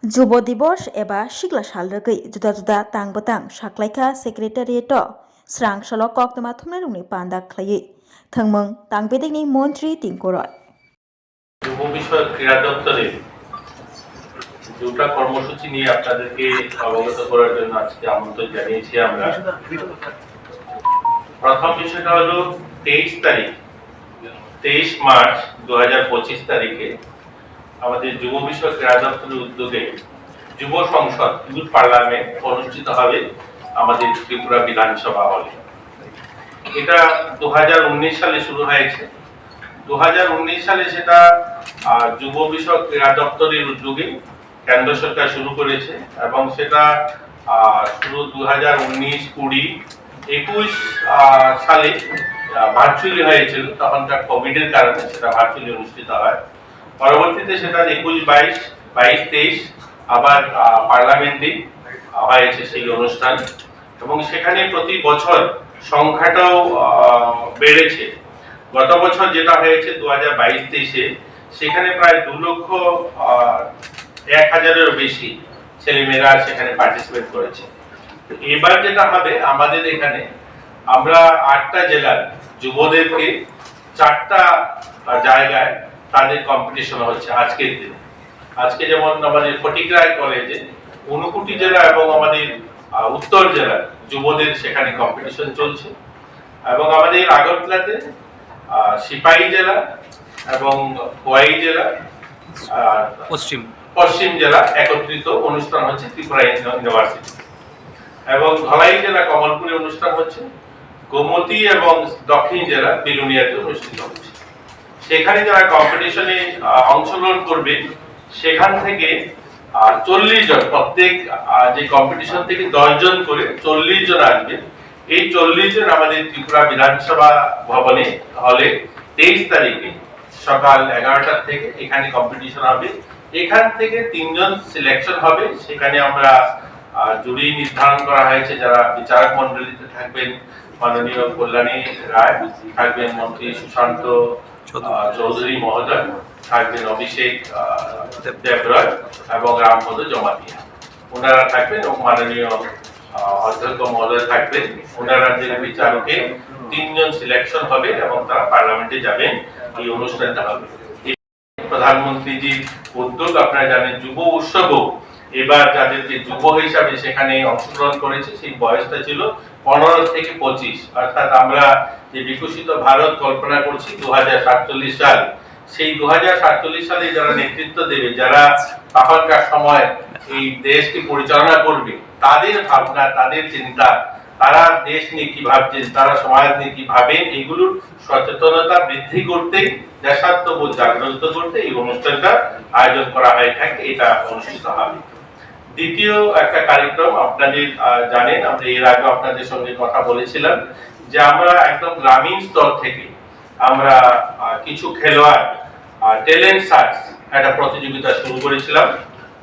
जुब दिवस एबा सिग्ला सालरगै जुदा जुदा तांग batang साख्लायखा सेक्रेटारियेट स्रां सल कक्तमा थुमनाय रुंनि पान्दा खलायै थंमंग तांगबेदेंनि मन्त्रि टिंकरय যুব বিষয়ক ক্রীড়া দপ্তরে দুটা কর্মসূচি নিয়ে আপনাদেরকে অবগত করার জন্য আজকে আমন্ত্রণ জানিয়েছি আমরা। প্রথম বিষয়টা হলো 23 মার্চ 2025 তারিখে আমাদের যুব বিষয়ক ক্রীড়া দপ্তরের উদ্যোগে যুব সংসদ ইউথ পার্লামেন্ট অনুষ্ঠিত হবে আমাদের ত্রিপুরা বিধানসভা হলে। এটা 2019 সালে শুরু হয়েছে। 2019 সালে সেটা যুব বিষয়ক ক্রীড়া দপ্তরের উদ্যোগে কেন্দ্র সরকার শুরু করেছে এবং সেটা শুরু 2019, 20, 21 সালে ভার্চুয়ালি হয়েছিল। তখনকার কোভিডের কারণে সেটা ভার্চুয়ালি অনুষ্ঠিত হয়। পরবর্তীতে সেটা 21, 22, 23 আবার পার্লামেন্টে হয়েছে সেই অনুষ্ঠান এবং সেখানে প্রতি বছর সংখ্যাটাও বেড়েছে। গত বছর যেটা হয়েছে 2022-23-এ সেখানে প্রায় 2,01,000-এরও বেশি ছেলেমেয়েরা সেখানে পার্টিসিপেট করেছে। এবার যেটা হবে আমাদের এখানে আমরা 8টা জেলার যুবদেরকে 4টা জায়গায় তাদের কম্পিটিশন হচ্ছে আজকের দিনে। আজকে যেমন আমাদের ফটিকরায় কলেজে 59 জেলা এবং আমাদের উত্তর জেলার যুবদের সেখানে কম্পিটিশন চলছে এবং আমাদের আগরতলাতে সিপাহী জেলা এবং খোয়াই জেলা পশ্চিম জেলা একত্রিত অনুষ্ঠান হচ্ছে ত্রিপুরা ইউনিভার্সিটি এবং ধলাই জেলা কমলপুরে অনুষ্ঠান হচ্ছে, গোমতী এবং দক্ষিণ জেলা বিলুনিয়াতে অনুষ্ঠিত হচ্ছে। সেখানে যারা কম্পিটিশনে অংশগ্রহণ করবে সেখান থেকে 40 জন, প্রত্যেক যে কম্পিটিশন থেকে 10 জন করে 40 জন আসবে। এই 40 জন আমাদের ত্রিপুরা বিধানসভা ভবনে হলে 23 তারিখে সকাল 11টা থেকে এখানে কম্পিটিশন হবে। এখান থেকে 3 জন সিলেকশন হবে। সেখানে আমরা জুরি নির্ধারণ করা হয়েছে যারা বিচারক মন্ডলীতে থাকবেন। মাননীয় কল্যাণী রায় থাকবেন, মন্ত্রী সুশান্ত চৌধুরী মহোদয় থাকবেন, অভিষেক দেবরায় এবং রামপদ জমাতিয়া ওনারা থাকবেন এবং মাননীয় অধ্যক্ষ মহোদয় থাকবেন। ওনারা বিচারকে 3 জন সিলেকশন হবে এবং তারা পার্লামেন্টে যাবেন। এই অনুষ্ঠানটা হবে। প্রধানমন্ত্রীজির উদ্যোগ আপনারা জানেন, যুব উৎসব। এবার যাদেরকে যুব হিসাবে সেখানে অংশগ্রহণ করেছে সেই বয়সটা ছিল 15 থেকে 25, অর্থাৎ আমরা যে বিকশিত ভারত কল্পনা করছি 2047 সাল, সেই 2047 সালে যারা নেতৃত্ব দেবে, যারা তখনকার সময় এই দেশকে পরিচালনা করবে, তাদের ভাবনা, তাদের চিন্তা, তারা দেশ নিয়ে কি ভাবছেন, তারা সমাজ নিয়ে কি ভাবেন, এগুলোর সচেতনতা বৃদ্ধি করতে, দেশাত্মবোধ জাগ্রত করতে এই অনুষ্ঠানটা আয়োজন করা হয়ে থাকে। এটা অনুষ্ঠিত হবে। দ্বিতীয় একটা কার্যক্রম আপনাদের জানেন, আমরা এর আগে আপনাদের সঙ্গে কথা বলেছিলাম যে আমরা একদম গ্রামীণ স্তর থেকে আমরা কিছু খেলোয়াড় ট্যালেন্ট সার্চ একটা প্রতিযোগিতা শুরু করেছিলাম।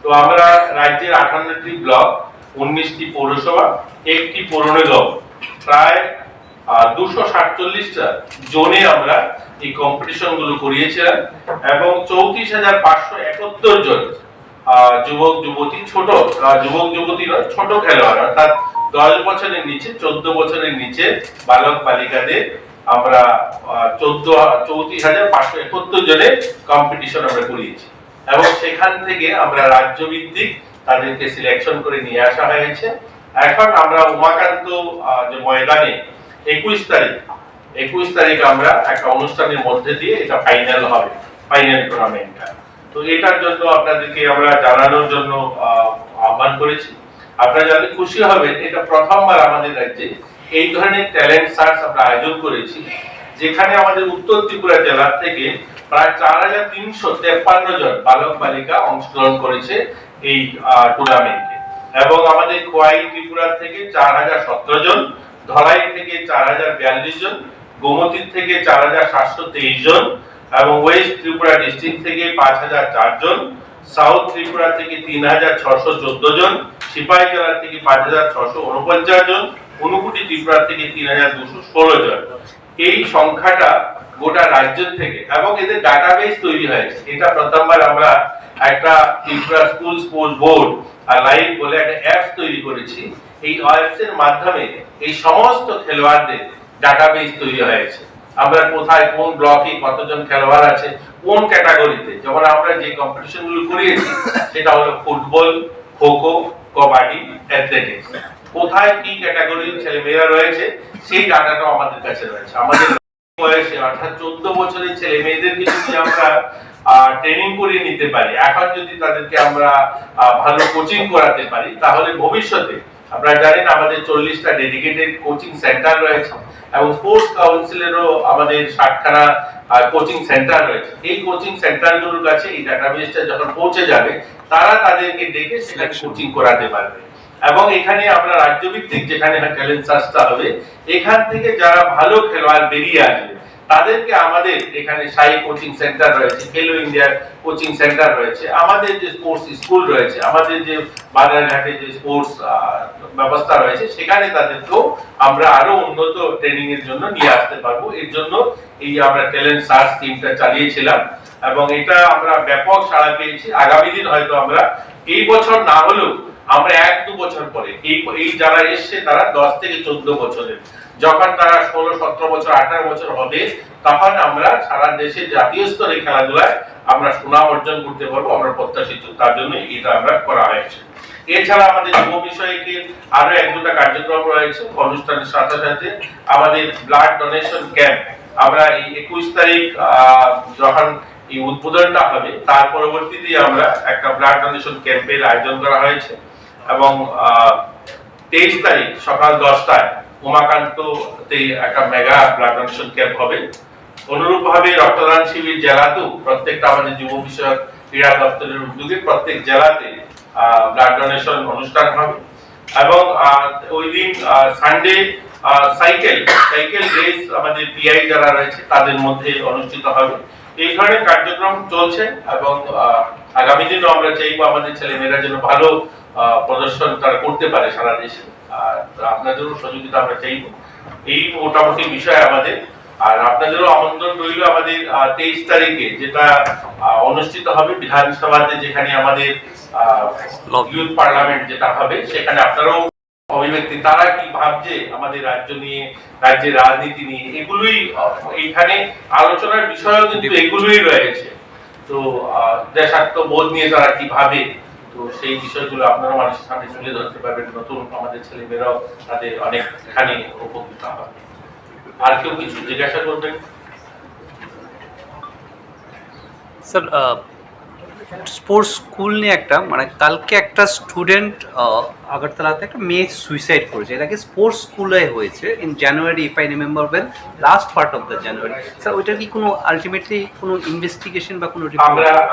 তো আমরা রাজ্যের 58টি ব্লক, 19টি পৌরসভা, 1টি পৌর নিগম, প্রায় 247টা জোনে আমরা এই কম্পিটিশন গুলো করিয়েছিলাম এবং 34,571 জন যুবক যুবতী, ছোট যুবক যুবতী নয়, ছোট খেলোয়াড় অর্থাৎ 10 বছরের নিচে, 14 বছরের নিচে বালক বালিকাদের আমরা 34,571 জনের কম্পিটিশন আমরা করিয়েছি এবং সেখান থেকে আমরা রাজ্যভিত্তিক তাদেরকে সিলেকশন করে নিয়ে আসা হয়েছে। এখন আমরা উমাকান্ত যে ময়দানে 21 তারিখ আমরা একটা অনুষ্ঠানের মধ্যে দিয়ে এটা ফাইনাল হবে, ফাইনাল টুর্নামেন্টটা। তো এটার জন্য আপনাদেরকে আমরা জানানোর জন্য আহ্বান করেছি। আপনারা জানলে খুশি হবেন, এটা প্রথমবার আমাদের রাজ্যে এই ধরনের ট্যালেন্ট সার্চ আমরা আয়োজন করেছি, যেখানে আমাদের উত্তর ত্রিপুরা জেলা থেকে প্রায় 4,353 জন বালক বালিকা অংশগ্রহণ করেছে এই টুর্নামেন্টে এবং আমাদের খোয়াই ত্রিপুরা থেকে 4,017 জন, ধলাই থেকে 4,042 জন, গোমতী থেকে 4,723 জন এবং ওয়েস্ট ত্রিপুরা ডিস্ট্রিক্ট থেকে 5,004 জন, সাউথ ত্রিপুরা থেকে 3,614 জন, সিপাহী জেলা থেকে 5,649 জন, ঊনকোটি ত্রিপুরা থেকে 3,216 জন। এই সংখ্যাটা গোটা রাজ্য থেকে এবং এদের ডাটাবেস তৈরি হয়েছে। এটা প্রথমবার আমরা একটা ত্রিপুরা স্কুল স্পোর্টস বোর্ড আর লাইভ বলে একটা অ্যাপস তৈরি করেছি। এই অ্যাপস এর মাধ্যমে এই সমস্ত খেলোয়াড়দের ডাটাবেস তৈরি হয়েছে। আমরা কোথায় কোন ব্লকে কতজন খেলোয়াড় আছে, কোন ক্যাটাগরিতে, যেমন আমরা যে কম্পিটিশন গুলো করিয়েছি সেটা হলো ফুটবল, খোখো, কবাডি, অ্যাথলেটিক্স, কোথায় কি ক্যাটাগরির ছেলেমেয়েরা রয়েছে সেই ডাটাটাও আমাদের কাছে রয়েছে। আমাদের বয়সে অর্থাৎ 14 বছরের ছেলে মেয়েদেরকে যদি আমরা ট্রেনিং করিয়ে নিতে পারি, এখন যদি তাদেরকে আমরা ভালো কোচিং করাতে পারি, তাহলে ভবিষ্যতে আপনারা জানেন আমাদের 40টা ডেডিকেটেড কোচিং সেন্টার রয়েছে এবং স্পোর্টস কাউন্সিলেরও আমাদের 60খানা কোচিং সেন্টার রয়েছে। এই কোচিং সেন্টারগুলোর কাছে এই ডাটাবেসটা যখন পৌঁছে যাবে, তারা তাদেরকে ডেকে সেটাকে কোচিং করাতে পারবে এবং এখানে আমরা রাজ্যভিত্তিক যেখানে ট্যালেন্ট সার্চটা হবে, এখান থেকে যারা ভালো খেলোয়াড় বেরিয়ে আসবে তাদেরকে আমাদের এখানে সাই কোচিং সেন্টার রয়েছে, খেলো ইন্ডিয়ার কোচিং সেন্টার রয়েছে, আমাদের যে স্পোর্টস স্কুল রয়েছে, আমাদের যে বাজারঘাটে যে স্পোর্টস ব্যবস্থা রয়েছে, সেখানে তাদেরকেও আমরা আরো উন্নত ট্রেনিং এর জন্য নিয়ে আসতে পারবো। এর জন্য এই আমরা ট্যালেন্ট সার্চ টিমটা চালিয়েছিলাম এবং এটা আমরা ব্যাপক সাড়া পেয়েছি। আগামী দিন হয়তো আমরা এই বছর না হলেও আমরা 1-2 বছর পরে এই যারা এসছে তারা 10 থেকে 14 বছরের, যখন তারা 16-17 বছর 18 বছর হবে, তখন আমরা সারা দেশে জাতীয় স্তরে খেলাধুলায় আমরা সুনাম অর্জন করতে পারবো, আমরা প্রত্যাশিত। তার জন্য এটা আমরা করা হয়েছে। এছাড়া আমাদের যুব বিষয়কে আরো 1-2টা কার্যক্রম রয়েছে। অনুষ্ঠানের সাথে সাথে আমাদের ব্লাড ডোনেশন ক্যাম্প আমরা এই 21 তারিখ যখন এই উদ্বোধনটা হবে, তার পরবর্তীতে আমরা একটা ব্লাড ডোনেশন ক্যাম্পের আয়োজন করা হয়েছে এবং 23 তারিখ সকাল 10টায় উমাকান্ততে একটা মেগা ব্লাড ডোনেশন ক্যাম্প হবে। অনুরূপ ভাবে রক্তদান শিবির জেলাতেও প্রত্যেকটা আমাদের যুব বিষয়ক ক্রীড়া দপ্তরের উদ্যোগে প্রত্যেক জেলাতে ব্লাড ডোনেশন অনুষ্ঠান হবে এবং ওই দিন সানডে সাইকেল রেস আমাদের পিআই যারা রয়েছে তাদের মধ্যে অনুষ্ঠিত হবে। এই ধরনের কার্যক্রম চলছে এবং আগামী দিনও আমরা চাইবো আমাদের ছেলেমেয়েরা যেন ভালো প্রদর্শন তারা করতে পারে সারা দেশে, আর আপনাদেরও সহযোগিতা আমরা চাইবো। এই মোটামুটি বিষয় আমাদের। আর আপনাদেরও আমন্ত্রণ রইল আমাদের 23 তারিখে যেটা অনুষ্ঠিত হবে বিধানসভাতে, যেখানে আমাদের ইউথ পার্লামেন্ট যেটা হবে, সেখানে আপনারাও অভিব্যক্তি তারা কি ভাবছে আমাদের রাজ্য নিয়ে, রাজ্যের রাজনীতি নিয়ে, এগুলোই এখানে আলোচনার বিষয় কিন্তু এগুলোই রয়েছে। তো দেশাত্মবোধ নিয়ে তারা কি ভাবে, তো সেই বিষয়গুলো আপনারা মানুষের সামনে তুলে ধরতে পারবেন। নতুন আমাদের ছেলেমেয়েরাও তাদের অনেকখানি উপকৃত হবে। আর কেউ কিছু জিজ্ঞাসা করবেন? স্যার স্পোর্টস স্কুল নিয়ে একটা মানে কালকে একটা স্টুডেন্ট আগরতলাতে একটা মেয়ে সুইসাইড করেছে, এটাকে স্পোর্টস স্কুলে হয়েছে in January, if I remember well, last part of the January. Sir ওইটার কি কোনো আলটিমেটলি কোনো ইনভেস্টিগেশন বা কোনো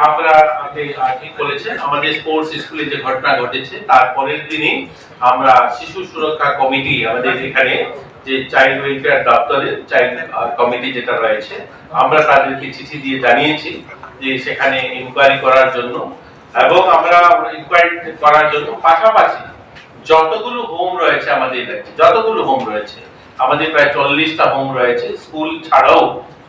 আমরা ঠিক বলেছেন, আমাদের স্পোর্টস স্কুলে যে ঘটনা ঘটেছে তারপরের দিনই আমরা শিশু সুরক্ষা কমিটি আমাদের এখানে যে চাইল্ড ওয়েলফেয়ার দপ্তরের চাইল্ড কমিটি যেটা রয়েছে, আমরা তাদেরকে চিঠি দিয়ে জানিয়েছি যে সেখানে ইনকোয়ারি করার জন্য, এবং আমরা ইনকোয়ারি করার জন্য পাশাপাশি যতগুলো হোম রয়েছে আমাদের যতগুলো হোম রয়েছে, আমাদের প্রায় 40টা হোম রয়েছে, স্কুল ছাড়াও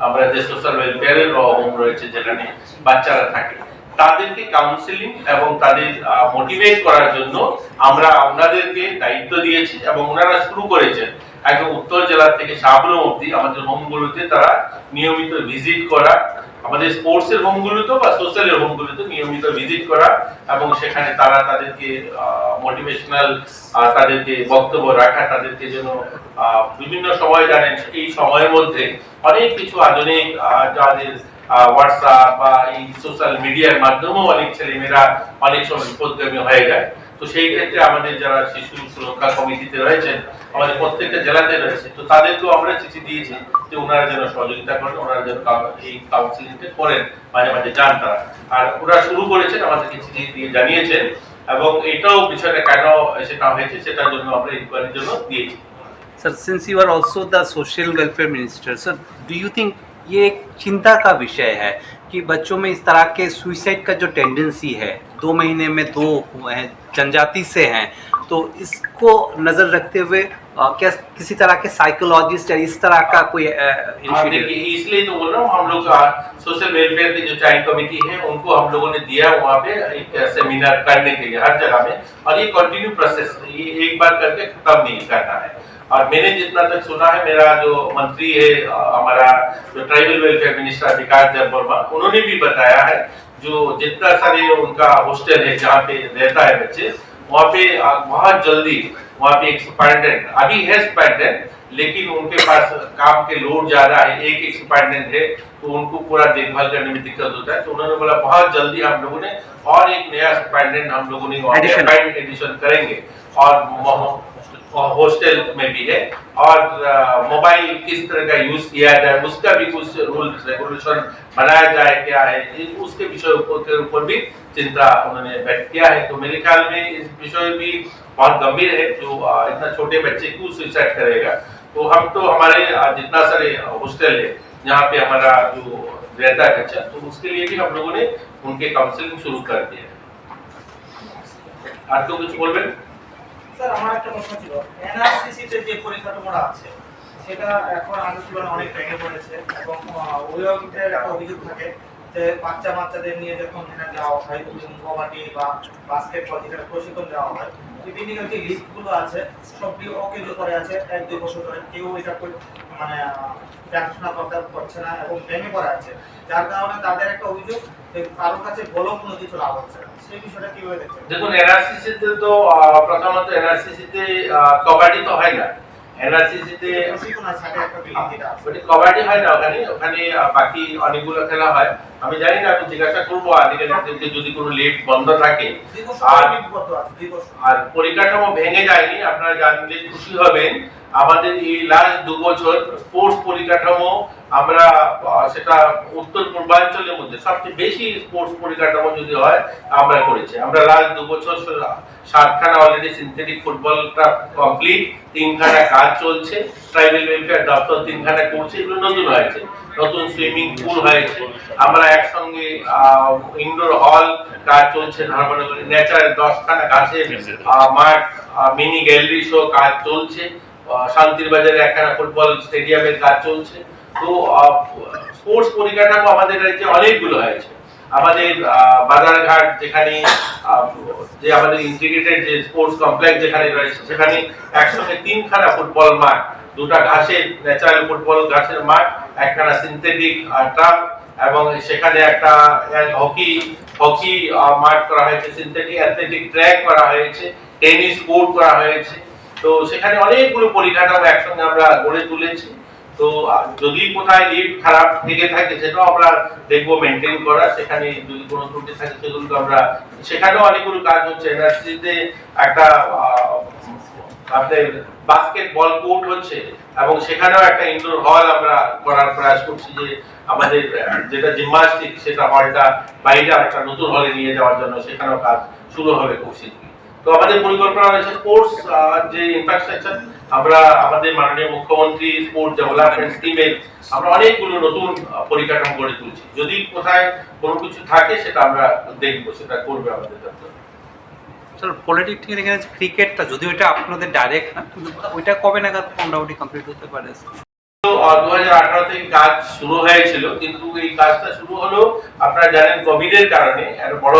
আমরা যে সোশ্যাল ওয়েলফেয়ারের হোম রয়েছে যেখানে বাচ্চারা থাকে, তাদেরকে কাউন্সিলিং এবং তাদের মোটিভেট করার জন্য আমরা ওনাদেরকে দায়িত্ব দিয়েছি এবং ওনারা শুরু করেছেন একদম উত্তর জেলা থেকে সাবরুম অবধি আমাদের হোমগুলোতে তারা নিয়মিত ভিজিট করা, আমাদের স্পোর্টস এর হোমগুলোতে বা সোশ্যালের হোমগুলোতে নিয়মিত ভিজিট করা এবং সেখানে তারা তাদেরকে মোটিভেশনাল তাদেরকে বক্তব্য রাখা, তাদেরকে যেন বিভিন্ন সময় জানেন এই সময়ের মধ্যে অনেক কিছু আধুনিক যাদের হোয়াটসঅ্যাপ বা এই সোশ্যাল মিডিয়ার মাধ্যমেও অনেক ছেলেমেয়েরা অনেক সময় বিপদগামী হয়ে যায়। তো সেই ক্ষেত্রে আমাদের যারা শিশু সুরক্ষা কমিটিতে রয়েছেন আমাদের প্রত্যেকটা জেলাতে রয়েছে, তো তাদেরকেও আমরা চিঠি দিয়েছি যে ওনারা যেন সহযোগিতা করেন, ওনারা যেন এই কাউন্সিলিংটা করেন, মাঝে মাঝে যান তারা। আর ওরা শুরু করেছেন, আমাদেরকে চিঠি দিয়ে জানিয়েছেন এবং এটাও বিষয়টা কেন সেটা হয়েছে সেটার জন্য আমরা ইনকোয়ারির জন্য দিয়েছি। Sir since you are also the social welfare minister, sir do you think ये एक चिंता का विषय है कि बच्चों में इस तरह के सुइसाइड का जो टेंडेंसी है, 2 महीने में 2 हुए हैं, जनजाति से हैं, तो इसको नज़र रखते हुए क्या किसी तरह के साइकोलॉजिस्ट या इस तरह का कोई इनिशिएटिव? देखिए, इसलिए तो बोल रहा हूँ, हम लोग सोशल वेलफेयर की जो चाइल्ड कमेटी है उनको हम लोगों ने दिया वहाँ पे एक सेमिनार करने के लिए हर जगह में, और ये कंटिन्यू प्रोसेस, ये एक बार करके खत्म नहीं करना है। और मैंने जितना तक सुना है, मेरा जो मंत्री है, हमारा जो ट्राइबल वेलफेयर मिनिस्टर विकास देव वर्मा, उन्होंने भी बताया है जो जितना सारे उनका हॉस्टल है जहाँ पे रहता है बच्चे, वहाँ पे बहुत जल्दी वहाँ पे एक सुपरिटेंडेंट अभी है सुपरिटेंडेंट, लेकिन उनके पास काम के लोड ज्यादा है, एक सुपरिटेंडेंट है, तो उनको पूरा देखभाल करने में दिक्कत होता है। तो उन्होंने बोला बहुत जल्दी हम लोगों ने और एक नया सुपरिटेंडेंट हम लोगों ने एडिशन करेंगे, और हॉस्टल में भी है, और मोबाइल किस तरह का यूज किया जाए उसका भी कुछ रूल्स रेगुलेशन बनाया जाए क्या है, उसके विषय के ऊपर भी चिंता उन्होंने व्यक्त किया है। तो मेरे ख्याल में इस विषय भी बहुत गंभीर है, जो इतना छोटे बच्चे क्यों सुसाइड करेगा। तो हम तो हमारे जितना सारे हॉस्टल है जहाँ पे हमारा जो रहता है बच्चा, तो उसके लिए भी हम लोगों ने उनके काउंसलिंग शुरू कर दिया है। আর তো কিছু বলবেন? স্যার, আমার একটা প্রশ্ন ছিল, এনআরসিসি তে যে পরিকাঠামোটা আছে সেটা এখন আগের তুলনায় অনেক ভেঙে পড়েছে, এবং অভিভাবকদের একটা অভিযোগ থাকে যে বাচ্চাদের নিয়ে যখন এখানে যাওয়া হয়, কবাডি বা বাস্কেটবল যেখানে প্রশিক্ষণ দেওয়া হয়, বিভিন্ন যে লিস্টগুলো আছে সবটি অকেজো করে আছে 1-2 বছর ধরে, কেউ এটা মানে দেখাশোনা করছে না এবং ভেঙে পড়ে আছে, যার কারণে তাদের একটা অভিযোগ কারোর কাছে বলো কোনো কিছু লাভ হচ্ছে না। সেই বিষয়টা কিভাবে দেখছেন? দেখুন, এনআরসিসি তে তো প্রথমত এনআরসিসি তে কবাডি তো হয় না, এনআরসিসি তে প্রশিক্ষণ আছে, সাথে একটা বিল্ডিং যেটা আছে ওটা কবাডি হয় না, ওখানে বাকি অনেকগুলো খেলা হয়। আমি জানি না, আমি জিজ্ঞাসা করবো আধিকারিকদেরকে যদি কোনো লিফট বন্ধ থাকে। আর পরিকাঠামো ভেঙে যায়নি, আপনারা জানলে খুশি হবেন, আমাদের এই লাস্ট 2 বছর স্পোর্টস পরিকাঠামো আমরা সেটা উত্তর পূর্বাঞ্চলের মধ্যে সবচেয়ে বেশি স্পোর্টস পরিকাঠামো যদি হয় আমরা করেছি। আমরা লাস্ট 2 বছর 7খানা অলরেডি সিনথেটিক ফুটবলটা কমপ্লিট, 3খানা কাজ চলছে, ট্রাইবাল ওয়েলফেয়ার দপ্তর 3খানা করছে, এগুলো নতুন হয়েছে, নতুন সুইমিং পুল হয়েছে, আমরা একসঙ্গে ইনডোর হল কাজ চলছে, ধর্মনগরে ন্যাচারাল 10খানা গাছের মাঠ, মিনি গ্যালারি শো কাজ চলছে, শান্তির বাজারে একখানা ফুটবল স্টেডিয়ামের কাজ চলছে। তো স্পোর্টস পরিকাঠামো আমাদের রাজ্যে অনেকগুলো হয়েছে। আমাদের বাজারঘাট যেখানে যে আমাদের ইন্টিগ্রেটেড যে স্পোর্টস কমপ্লেক্স যেখানে রয়েছে, সেখানে একসঙ্গে 3খানা ফুটবল মাঠ, 2টা ঘাসের ন্যাচারাল ফুটবল ঘাসের মাঠ, একখানা সিনথেটিক ট্রাক, এবং সেখানে একটা হকি মাঠ করা হয়েছে, সিনথেটিক অ্যাথলেটিক ট্র্যাক করা হয়েছে, টেনিস কোর্ট করা হয়েছে। তো সেখানে অনেকগুলো পরিকাঠামো একসঙ্গে আমরা গড়ে তুলেছি। তো যদি কোথায় লিফট খারাপ থেকে থাকে সেটাও আমরা দেখবো মেনটেন করা, সেখানে যদি কোনো ত্রুটি থাকে সেগুলো আমরা, সেখানেও অনেকগুলো কাজ হচ্ছে। এনআরসিতে একটা আপনাদের বাস্কেটবল কোর্ট হচ্ছে, এবং সেখানেও একটা ইনডোর হল আমরা করার প্রয়াস করছি, যে আমাদের যেটা জিমন্যাস্টিক সেটা হলটা বাইরে একটা নতুন হলে নিয়ে যাওয়ার জন্য, সেখানেও কাজ শুরু হবে খুব শীঘ্রই। তো আমাদের পরিকল্পনা রয়েছে স্পোর্টস যে ইনফ্রাস্ট্রাকচার, আমরা আমাদের মাননীয় মুখ্যমন্ত্রী স্পোর্টস ডেভেলপমেন্ট স্কিমে আমরা অনেকগুলো নতুন পরিকাঠামো গড়ে তুলছি। যদি কোথায় কোনো কিছু থাকে সেটা আমরা দেখবো, সেটা করবে আমাদের দপ্তর। স্যার, পলিটেকনিকের এখানে ক্রিকেটটা যদিও এটা আপনাদের ডাইরেক্ট না, ওইটা কবে নাগাদ মোটামুটি কমপ্লিট হতে পারে? তো 2018 থেকে কাজ শুরু হয়েছিল, কিন্তু এই কাজটা শুরু হলো আপনারা জানেন কোভিড এর কারণে, একটা বড়